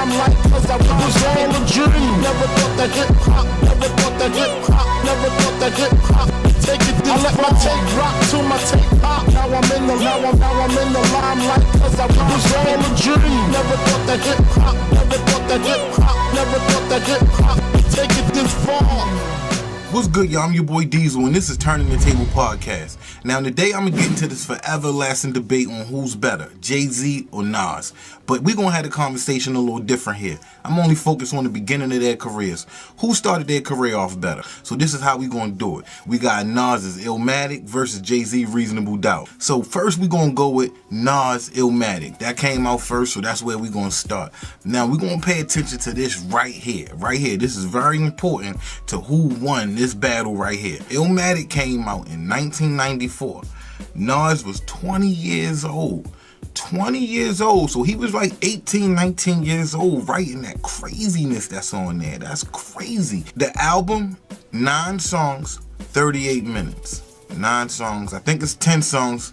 limelight, cause I was all a dream. Never thought that hip-hop, never thought that hip-hop, never thought that hip-hop. Take it this I let my tape rock to my tape pop. Now I'm in the limelight, cause I was all a dream. Never thought that hip-hop, never thought that hip-hop, never thought that hip-hop. Take it this far. What's good, y'all? I'm your boy Diesel, and this is Turning the Table Podcast. Now, today I'm going to get into this forever-lasting debate on who's better, Jay-Z or Nas. But we're going to have the conversation a little different here. I'm only focused on the beginning of their careers. Who started their career off better? So this is how we're going to do it. We got Nas Illmatic versus Jay-Z Reasonable Doubt. So first we're going to go with Nas Illmatic. That came out first, so that's where we're going to start. Now, we're going to pay attention to this right here. Right here. This is very important to who won this battle right here. Illmatic came out in 1994. Nas was 20 years old. 20 years old. So he was like 18, 19 years old writing that craziness that's on there. That's crazy. The album, 9 songs, 38 minutes. 9 songs. I think it's 10 songs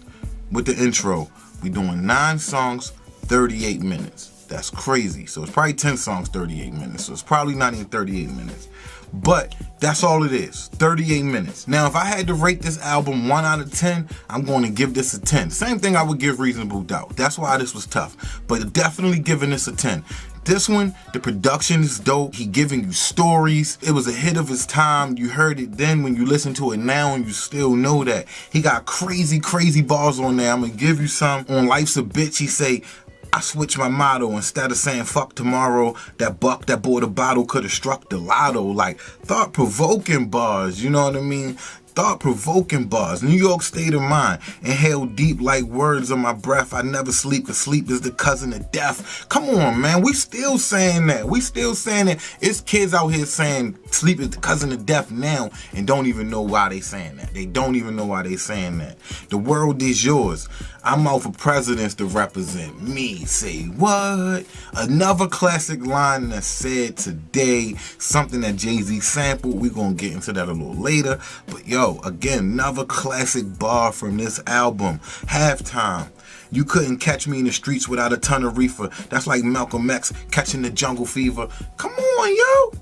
with the intro. We're doing 9 songs, 38 minutes. That's crazy. So it's probably 10 songs, 38 minutes. So it's probably not even 38 minutes. But that's all it is, 38 minutes. Now, if I had to rate this album 1 out of 10, I'm going to give this a 10. Same thing I would give Reasonable Doubt. That's why this was tough. But definitely giving this a 10. This one, the production is dope. He giving you stories. It was a hit of his time. You heard it then. When you listen to it now, and you still know that. He got crazy, crazy bars on there. I'm going to give you some. On Life's a Bitch, he say, I switched my motto. Instead of saying fuck tomorrow, that buck that bought a bottle could have struck the lotto. Like, thought-provoking bars, you know what I mean? Thought-provoking bars. New York state of mind. Inhale deep like words on my breath. I never sleep, cause sleep is the cousin of death. Come on, man. We still saying that. We still saying that. It's kids out here saying sleep is the cousin of death now and don't even know why they saying that. They don't even know why they saying that. The world is yours. I'm out for presidents to represent me. Say what? Another classic line that's said today. Something that Jay-Z sampled. We're going to get into that a little later. But yo, again, another classic bar from this album. Halftime. You couldn't catch me in the streets without a ton of reefer. That's like Malcolm X catching the jungle fever. Come on, yo.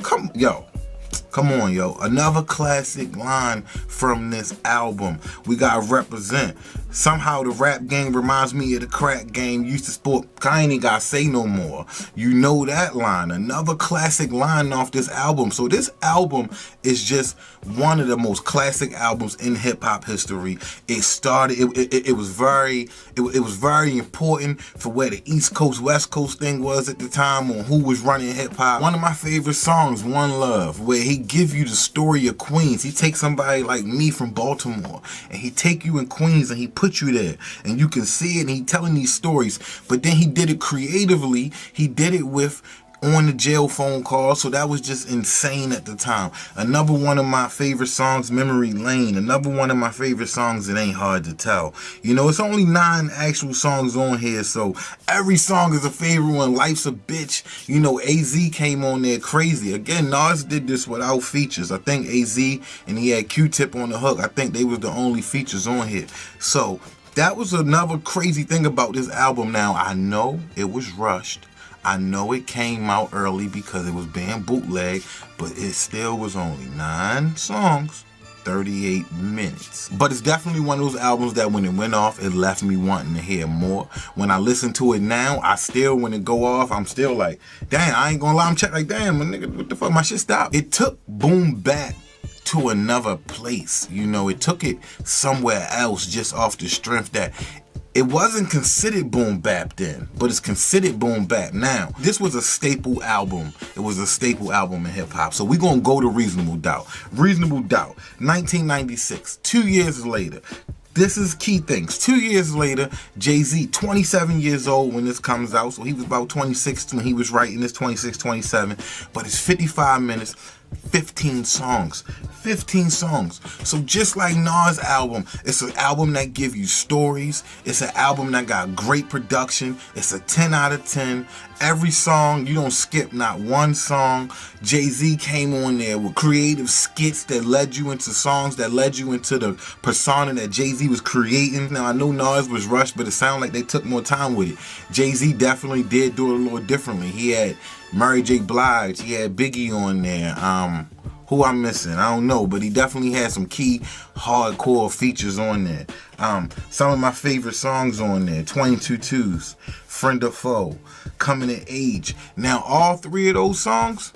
Come on, yo. Another classic line from this album. We got Represent. Somehow the rap game reminds me of the crack game. Used to sport, I ain't even gotta say no more. You know that line. Another classic line off this album. So this album is just one of the most classic albums in hip-hop history. It started, it was very important for where the East Coast, West Coast thing was at the time on who was running hip-hop. One of my favorite songs, One Love, where he give you the story of Queens. He takes somebody like me from Baltimore and he take you in Queens and he put you there and you can see it and he telling these stories. But then he did it creatively. He did it with On the Jail phone call, so that was just insane at the time. Another one of my favorite songs, Memory Lane. Another one of my favorite songs, It Ain't Hard to Tell. You know, it's only 9 actual songs on here, so every song is a favorite one. Life's a Bitch. You know, AZ came on there crazy. Again, Nas did this without features. I think AZ and he had Q-Tip on the hook. I think they was the only features on here. So that was another crazy thing about this album. Now, I know it was rushed. I know it came out early because it was being bootleg, but it still was only 9 songs, 38 minutes. But it's definitely one of those albums that when it went off, it left me wanting to hear more. When I listen to it now, I still, when it go off, I'm still like, damn, I ain't gonna lie, I'm checking like, damn, my nigga, what the fuck, my shit stopped. It took boom bap to another place. You know, it took it somewhere else just off the strength that it wasn't considered boom bap then, but it's considered boom bap now. This was a staple album. It was a staple album in hip hop. So we're going to go to Reasonable Doubt. Reasonable Doubt, 1996, 2 years later. This is key things. 2 years later, Jay-Z, 27 years old when this comes out. So he was about 26 when he was writing this, 26, 27. But it's 55 minutes. 15 songs. 15 songs. So just like Nas' album, it's an album that give you stories. It's an album that got great production. It's a 10 out of 10. Every song, you don't skip not one song. Jay-Z came on there with creative skits that led you into songs, that led you into the persona that Jay-Z was creating. Now, I know Nas was rushed, but it sounded like they took more time with it. Jay-Z definitely did do it a little differently. He had Mary J. Blige. He had Biggie on there. Who I'm missing, I don't know, but he definitely had some key hardcore features on there. Some of my favorite songs on there: 22 Twos, Friend or Foe, Coming of Age. Now, all three of those songs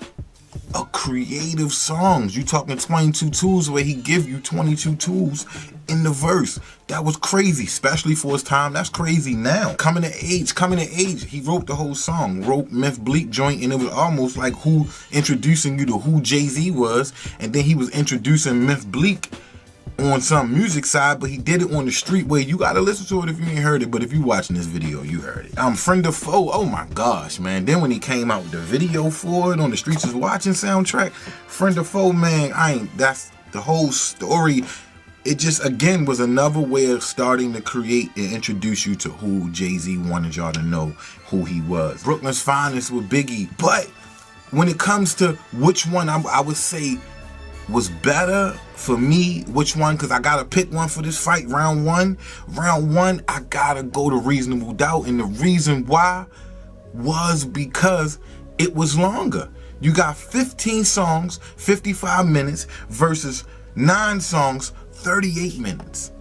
are creative songs. You talking 22 Tools where he give you 22 tools in the verse. That was crazy, especially for his time. That's crazy now. Coming of Age, he wrote the whole song, wrote Myth Bleak joint, and it was almost like who introducing you to who Jay-Z was, and then he was introducing Myth Bleak on some music side, but he did it on the street way. You gotta listen to it if you ain't heard it, but if you watching this video, you heard it. Friend or Foe, oh my gosh, man. Then when he came out with the video for it on the Streets Is Watching soundtrack, Friend or Foe, man, that's the whole story. It just, again, was another way of starting to create and introduce you to who Jay-Z wanted y'all to know who he was. Brooklyn's Finest with Biggie. But when it comes to which one I would say was better for me, which one, because I got to pick one for this fight, round one, I got to go to Reasonable Doubt. And the reason why was because it was longer. You got 15 songs, 55 minutes versus 9 songs, 38 minutes.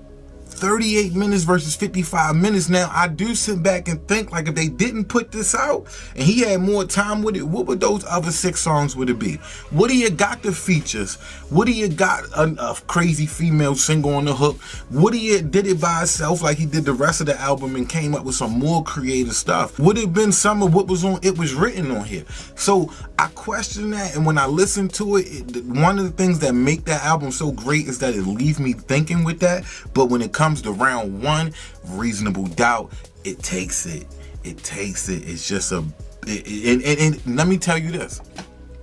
38 minutes versus 55 minutes. Now, I do sit back and think, like, if they didn't put this out and he had more time with it, what would those other 6 songs would it be? Would he have got the features? Would he have got a crazy female singer on the hook? Would he have did it by himself like he did the rest of the album and came up with some more creative stuff? Would it have been some of what was on It Was Written on here? So I question that, and when I listen to it, one of the things that make that album so great is that it leaves me thinking with that. But when it comes to round one, Reasonable Doubt, it takes it. It's just and let me tell you this.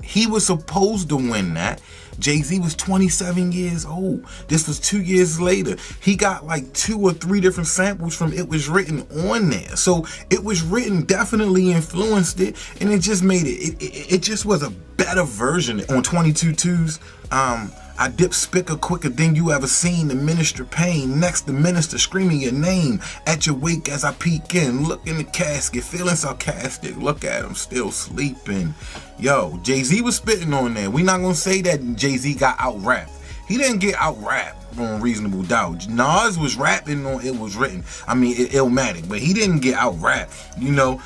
He was supposed to win that. Jay-Z was 27 years old. This was 2 years later. He got like 2 or 3 different samples from It Was Written on there. So It Was Written definitely influenced it, and it just made it just was a better version. On 22 Twos, I dip spicker quicker than you ever seen. The minister pain, next the minister screaming your name at your wake as I peek in. Look in the casket, feeling sarcastic. Look at him, still sleeping. Yo, Jay-Z was spitting on there. We not gonna say that Jay-Z got out-rapped. He didn't get out-rapped on Reasonable Doubt. Nas was rapping on It Was Written. Illmatic, but he didn't get out-rapped. You know,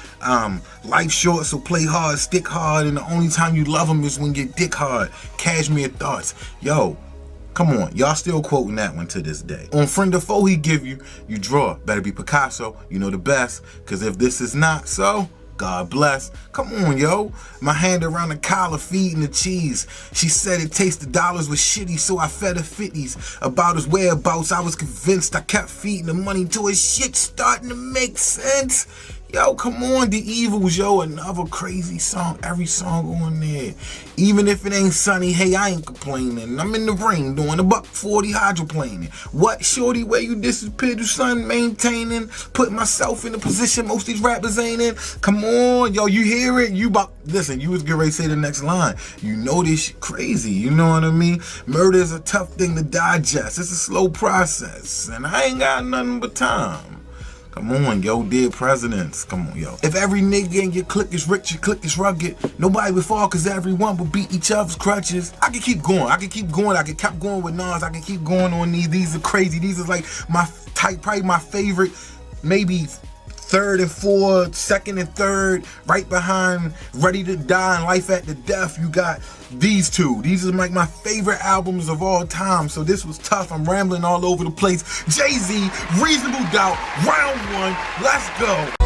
life short, so play hard, stick hard, and the only time you love him is when you dick hard. Cashmere Thoughts. Yo, come on. Y'all still quoting that one to this day. On Friend or Foe, he give you draw. Better be Picasso. You know the best. Because if this is not so, God bless. Come on, yo. My hand around the collar, feeding the cheese. She said it tasted dollars was shitty, so I fed her 50s. About his whereabouts, I was convinced. I kept feeding the money till his shit starting to make sense. Yo, come on, The Evils, yo, another crazy song. Every song on there. Even if it ain't sunny, hey, I ain't complaining. I'm in the ring doing a $140 hydroplaning. What, shorty, where you disappeared, son, maintaining? Put myself in a position most these rappers ain't in. Come on, yo, you hear it? Listen, you was getting ready to say the next line. You know this shit crazy, you know what I mean? Murder is a tough thing to digest. It's a slow process, and I ain't got nothing but time. Come on, yo, dead presidents. Come on, yo. If every nigga in your clique is rich, your clique is rugged, nobody would fall because everyone would beat each other's crutches. I can keep going. I can keep going with Nas. I can keep going on these. These are crazy. These are like my type, probably my favorite, maybe third and fourth, second and third, right behind Ready to Die and Life After Death. You got these two. These are like my favorite albums of all time. So this was tough. I'm rambling all over the place. Jay-Z, Reasonable Doubt, round one. Let's go.